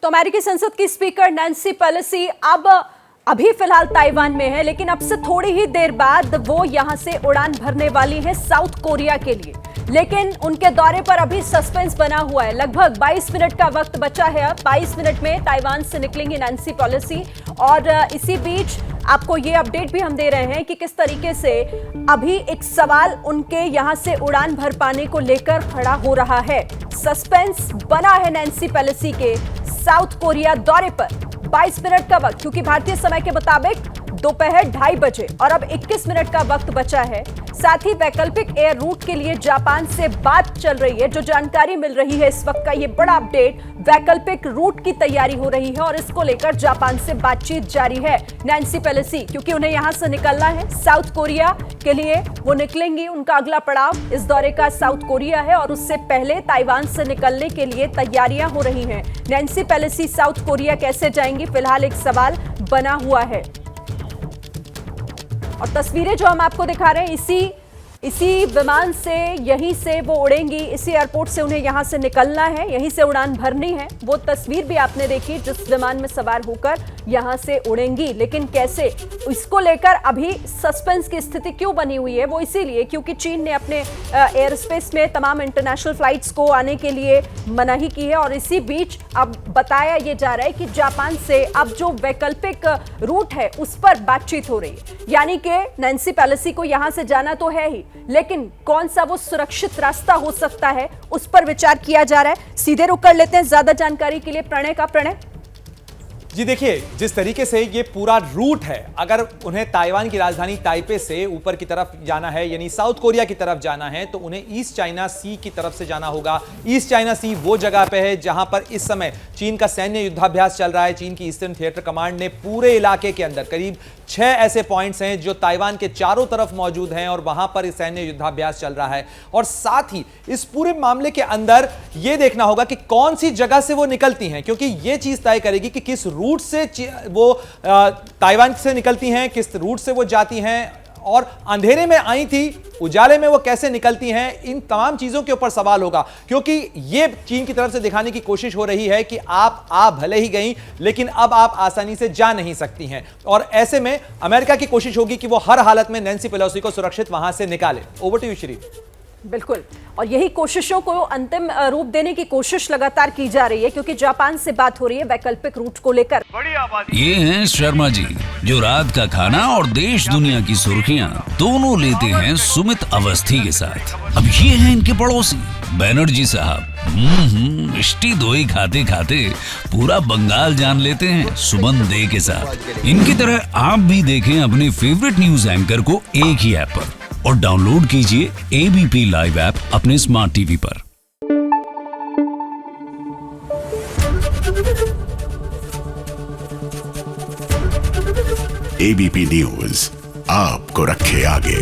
तो अमेरिकी संसद की स्पीकर नैन्सी पेलोसी अभी फिलहाल ताइवान में है, लेकिन अब से थोड़ी ही देर बाद वो यहां से उड़ान भरने वाली हैं साउथ कोरिया के लिए। लेकिन उनके दौरे पर अभी सस्पेंस बना हुआ है। लगभग 22 मिनट का वक्त बचा है। अब 22 मिनट में ताइवान से निकलेंगी नैन्सी पेलोसी। और इसी बीच आपको ये अपडेट भी हम दे रहे हैं कि किस तरीके से अभी एक सवाल उनके यहां से उड़ान भर पाने को लेकर खड़ा हो रहा है। सस्पेंस बना है नैन्सी पेलोसी के साउथ कोरिया दौरे पर। 22 मिनट का वक्त, क्योंकि भारतीय समय के मुताबिक दोपहर 2:30 बजे और अब 21 मिनट का वक्त बचा है। साथ ही वैकल्पिक एयर रूट के लिए जापान से बात चल रही है। जो जानकारी मिल रही है इस वक्त का ये बड़ा अपडेट, वैकल्पिक रूट की तैयारी हो रही है और इसको लेकर जापान से बातचीत जारी है। नैन्सी पेलोसी, क्योंकि उन्हें यहां से निकलना है साउथ कोरिया के लिए, वो निकलेंगी। उनका अगला पड़ाव इस दौरे का साउथ कोरिया है और उससे पहले ताइवान से निकलने के लिए तैयारियां हो रही हैं। नैन्सी पेलोसी साउथ कोरिया कैसे जाएंगी, फिलहाल एक सवाल बना हुआ है। और तस्वीरें जो हम आपको दिखा रहे हैं, इसी विमान से, यहीं से वो उड़ेंगी। इसी एयरपोर्ट से उन्हें यहां से निकलना है, यहीं से उड़ान भरनी है। वो तस्वीर भी आपने देखी जिस विमान में सवार होकर यहां से उड़ेंगी। लेकिन कैसे, इसको लेकर अभी सस्पेंस की स्थिति क्यों बनी हुई है? वो इसीलिए क्योंकि चीन ने अपने एयर स्पेस में तमाम इंटरनेशनल फ्लाइट्स को आने के लिए मनाही की है। और इसी बीच अब बताया ये जा रहा है कि जापान से अब जो वैकल्पिक रूट है उस पर बातचीत हो रही है। यानी कि नैन्सी पेलोसी को यहां से जाना तो है ही, लेकिन कौन सा वो सुरक्षित रास्ता हो सकता है उस पर विचार किया जा रहा है। सीधे रुक कर लेते हैं ज्यादा जानकारी के लिए प्रणय। जी देखिए, जिस तरीके से ये पूरा रूट है, अगर उन्हें ताइवान की राजधानी ताइपे से ऊपर की तरफ जाना है, यानी साउथ कोरिया की तरफ जाना है, तो उन्हें ईस्ट चाइना सी की तरफ से जाना होगा। ईस्ट चाइना सी वो जगह पे है जहां पर इस समय चीन का सैन्य युद्धाभ्यास चल रहा है। चीन की ईस्टर्न थिएटर कमांड ने पूरे इलाके के अंदर करीब 6 ऐसे पॉइंट्स हैं जो ताइवान के चारों तरफ मौजूद हैं और वहां पर इस सैन्य युद्धाभ्यास चल रहा है। और साथ ही इस पूरे मामले के अंदर यह देखना होगा कि कौन सी जगह से वो निकलती हैं, क्योंकि यह चीज तय करेगी कि किस रूट से वो ताइवान से निकलती हैं, किस रूट से वो जाती हैं, और अंधेरे में आई थी, उजाले में वो कैसे निकलती हैं। इन तमाम चीजों के ऊपर सवाल होगा, क्योंकि ये चीन की तरफ से दिखाने की कोशिश हो रही है कि आप भले ही गई, लेकिन अब आप आसानी से जा नहीं सकती हैं। और ऐसे में अमेरिका की कोशिश होगी कि वो हर हालत में नैन्सी पेलोसी को सुरक्षित वहां से निकाले। Over to you Shri. बिल्कुल, और यही कोशिशों को अंतिम रूप देने की कोशिश लगातार की जा रही है, क्योंकि जापान से बात हो रही है वैकल्पिक रूट को लेकर। ये हैं शर्मा जी, जो रात का खाना और देश दुनिया की सुर्खियां दोनों लेते हैं सुमित अवस्थी के साथ। अब ये हैं इनके पड़ोसी बनर्जी साहब। मिष्टी दोई खाते खाते पूरा बंगाल जान लेते हैं सुमन दे के साथ। इनकी तरह आप भी देखें अपने फेवरेट न्यूज एंकर को एक ही ऐप पर, और डाउनलोड कीजिए एबीपी लाइव ऐप अपने स्मार्ट टीवी पर। एबीपी न्यूज आपको रखे आगे।